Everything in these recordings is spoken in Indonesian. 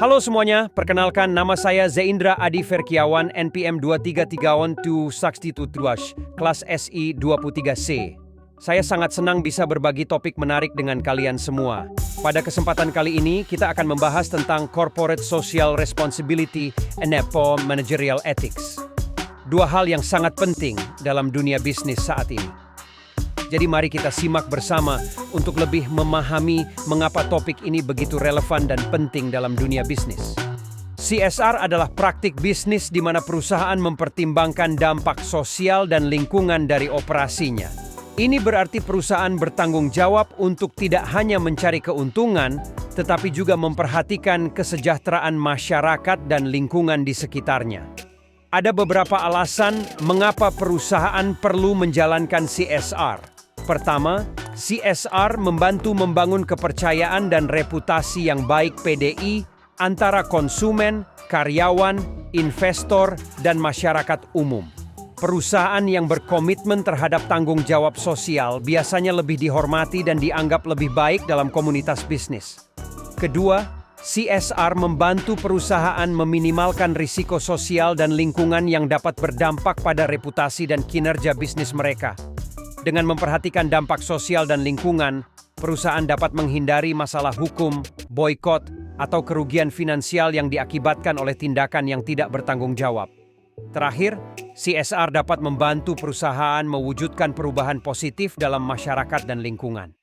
Halo semuanya, perkenalkan nama saya Zaindra Adi Verkiawan, NPM 2331262, kelas SI 23C. Saya sangat senang bisa berbagi topik menarik dengan kalian semua. Pada kesempatan kali ini, kita akan membahas tentang Corporate Social Responsibility and Managerial Ethics. Dua hal yang sangat penting dalam dunia bisnis saat ini. Jadi mari kita simak bersama untuk lebih memahami mengapa topik ini begitu relevan dan penting dalam dunia bisnis. CSR adalah praktik bisnis di mana perusahaan mempertimbangkan dampak sosial dan lingkungan dari operasinya. Ini berarti perusahaan bertanggung jawab untuk tidak hanya mencari keuntungan, tetapi juga memperhatikan kesejahteraan masyarakat dan lingkungan di sekitarnya. Ada beberapa alasan mengapa perusahaan perlu menjalankan CSR. Pertama, CSR membantu membangun kepercayaan dan reputasi yang baik PDI antara konsumen, karyawan, investor, dan masyarakat umum. Perusahaan yang berkomitmen terhadap tanggung jawab sosial biasanya lebih dihormati dan dianggap lebih baik dalam komunitas bisnis. Kedua, CSR membantu perusahaan meminimalkan risiko sosial dan lingkungan yang dapat berdampak pada reputasi dan kinerja bisnis mereka. Dengan memperhatikan dampak sosial dan lingkungan, perusahaan dapat menghindari masalah hukum, boikot, atau kerugian finansial yang diakibatkan oleh tindakan yang tidak bertanggung jawab. Terakhir, CSR dapat membantu perusahaan mewujudkan perubahan positif dalam masyarakat dan lingkungan.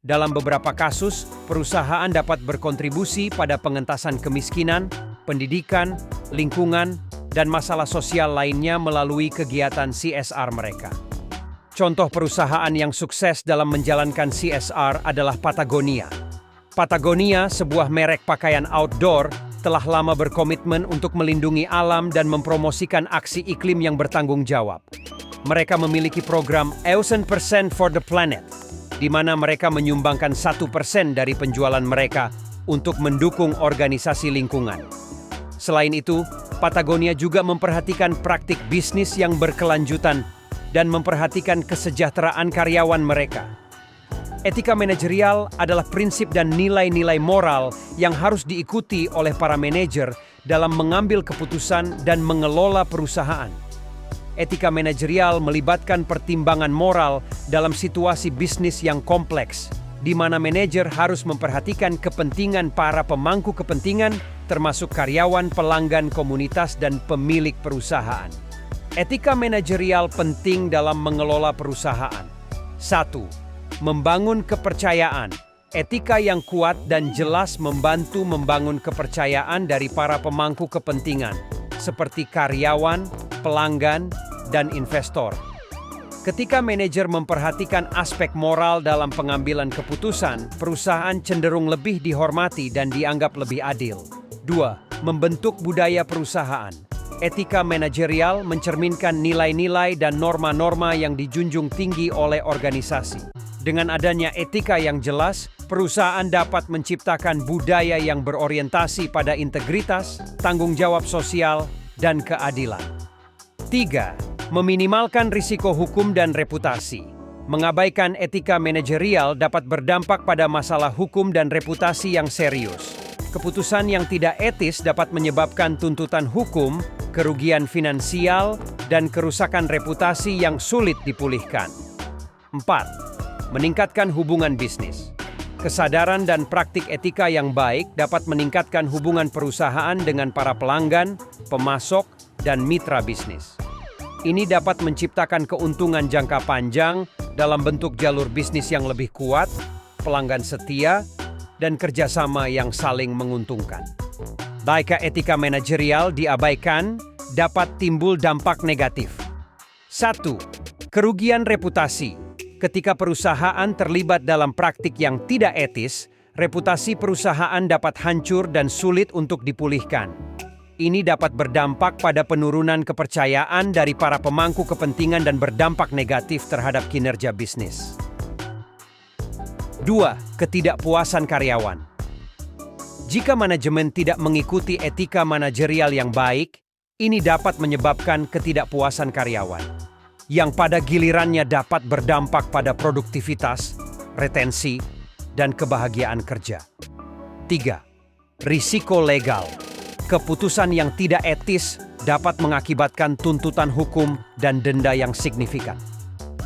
Dalam beberapa kasus, perusahaan dapat berkontribusi pada pengentasan kemiskinan, pendidikan, lingkungan, dan masalah sosial lainnya melalui kegiatan CSR mereka. Contoh perusahaan yang sukses dalam menjalankan CSR adalah Patagonia. Patagonia, sebuah merek pakaian outdoor, telah lama berkomitmen untuk melindungi alam dan mempromosikan aksi iklim yang bertanggung jawab. Mereka memiliki program 1000% for the Planet, di mana mereka menyumbangkan 1% dari penjualan mereka untuk mendukung organisasi lingkungan. Selain itu, Patagonia juga memperhatikan praktik bisnis yang berkelanjutan dan memperhatikan kesejahteraan karyawan mereka. Etika manajerial adalah prinsip dan nilai-nilai moral yang harus diikuti oleh para manajer dalam mengambil keputusan dan mengelola perusahaan. Etika manajerial melibatkan pertimbangan moral dalam situasi bisnis yang kompleks, di mana manajer harus memperhatikan kepentingan para pemangku kepentingan, termasuk karyawan, pelanggan, komunitas, dan pemilik perusahaan. Etika manajerial penting dalam mengelola perusahaan. 1. Membangun kepercayaan. Etika yang kuat dan jelas membantu membangun kepercayaan dari para pemangku kepentingan, seperti karyawan, pelanggan, dan investor. Ketika manajer memperhatikan aspek moral dalam pengambilan keputusan, perusahaan cenderung lebih dihormati dan dianggap lebih adil. 2. Membentuk budaya perusahaan. Etika manajerial mencerminkan nilai-nilai dan norma-norma yang dijunjung tinggi oleh organisasi. Dengan adanya etika yang jelas, perusahaan dapat menciptakan budaya yang berorientasi pada integritas, tanggung jawab sosial, dan keadilan. 3. Meminimalkan risiko hukum dan reputasi. Mengabaikan etika manajerial dapat berdampak pada masalah hukum dan reputasi yang serius. Keputusan yang tidak etis dapat menyebabkan tuntutan hukum, kerugian finansial, dan kerusakan reputasi yang sulit dipulihkan. 4. Meningkatkan hubungan bisnis. Kesadaran dan praktik etika yang baik dapat meningkatkan hubungan perusahaan dengan para pelanggan, pemasok, dan mitra bisnis. Ini dapat menciptakan keuntungan jangka panjang dalam bentuk jalur bisnis yang lebih kuat, pelanggan setia, dan kerjasama yang saling menguntungkan. Jika etika manajerial diabaikan, dapat timbul dampak negatif. 1. Kerugian reputasi. Ketika perusahaan terlibat dalam praktik yang tidak etis, reputasi perusahaan dapat hancur dan sulit untuk dipulihkan. Ini dapat berdampak pada penurunan kepercayaan dari para pemangku kepentingan dan berdampak negatif terhadap kinerja bisnis. 2. Ketidakpuasan karyawan. Jika manajemen tidak mengikuti etika manajerial yang baik, ini dapat menyebabkan ketidakpuasan karyawan, yang pada gilirannya dapat berdampak pada produktivitas, retensi, dan kebahagiaan kerja. 3. Risiko legal. Keputusan yang tidak etis dapat mengakibatkan tuntutan hukum dan denda yang signifikan.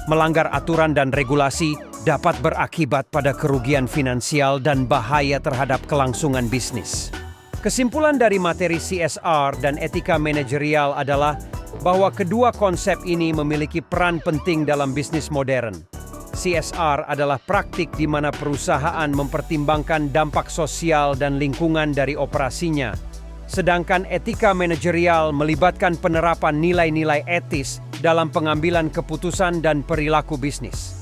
Melanggar aturan dan regulasi dapat berakibat pada kerugian finansial dan bahaya terhadap kelangsungan bisnis. Kesimpulan dari materi CSR dan etika manajerial adalah bahwa kedua konsep ini memiliki peran penting dalam bisnis modern. CSR adalah praktik di mana perusahaan mempertimbangkan dampak sosial dan lingkungan dari operasinya, sedangkan etika manajerial melibatkan penerapan nilai-nilai etis dalam pengambilan keputusan dan perilaku bisnis.